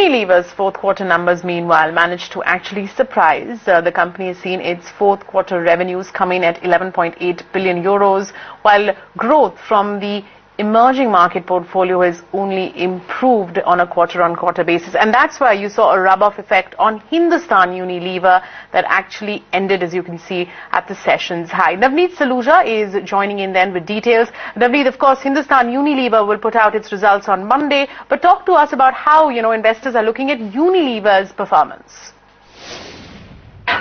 Unilever's fourth quarter numbers, meanwhile, managed to actually surprise. The company has seen its fourth quarter revenues come in at 11.8 billion euros, while growth from the emerging market portfolio has only improved on a quarter-on-quarter basis. And that's why you saw a rub-off effect on Hindustan Unilever that actually ended, as you can see, at the session's high. Navneet Saluja is joining in then with details. Navneet, of course, Hindustan Unilever will put out its results on Monday, but talk to us about how, investors are looking at Unilever's performance.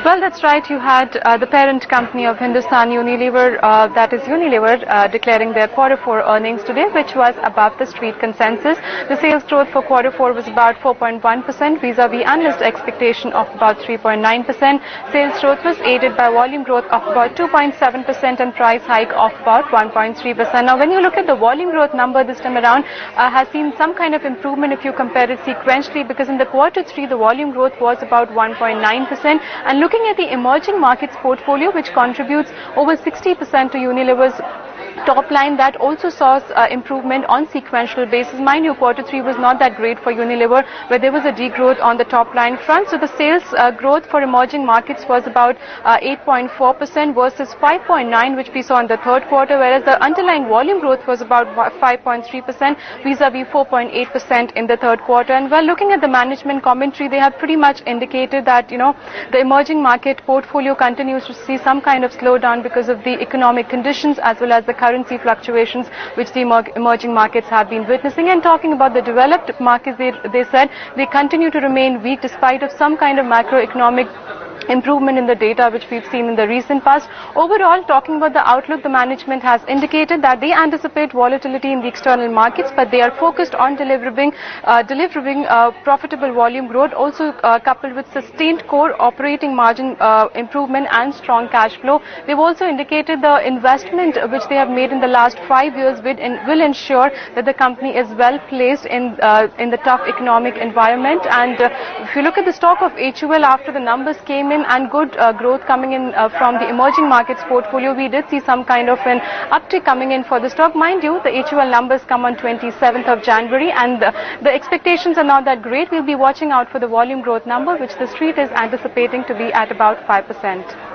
Well, that's right. You had the parent company of Hindustan Unilever, that is Unilever, declaring their quarter 4 earnings today, which was above the street consensus. The sales growth for quarter 4 was about 4.1% vis-a-vis analyst expectation of about 3.9%. Sales growth was aided by volume growth of about 2.7% and price hike of about 1.3%. Now, when you look at the volume growth number this time around, has seen some kind of improvement if you compare it sequentially, because in the quarter 3, the volume growth was about 1.9%. And looking at the emerging markets portfolio, which contributes over 60% to Unilever's top line, that also saw improvement on sequential basis. Mind you, quarter 3 was not that great for Unilever, where there was a degrowth on the top line front. So the sales growth for emerging markets was about 8.4% versus 5.9%, which we saw in the third quarter, whereas the underlying volume growth was about 5.3% vis-a-vis 4.8% in the third quarter. And while looking at the management commentary, they have pretty much indicated that, the emerging market portfolio continues to see some kind of slowdown because of the economic conditions as well as the currency fluctuations which the emerging markets have been witnessing. And talking about the developed markets, they said they continue to remain weak despite of some kind of macroeconomic improvement in the data which we've seen in the recent past. Overall, talking about the outlook, the management has indicated that they anticipate volatility in the external markets, but they are focused on delivering profitable volume growth, also coupled with sustained core operating margin improvement and strong cash flow. They've also indicated the investment which they have made in the last 5 years will ensure that the company is well placed in the tough economic environment. And if you look at the stock of HUL after the numbers came in and good growth coming in from the emerging markets portfolio, we did see some kind of an uptick coming in for the stock. Mind you, the HUL numbers come on 27th of January and the expectations are not that great. We'll be watching out for the volume growth number, which the street is anticipating to be at about 5%.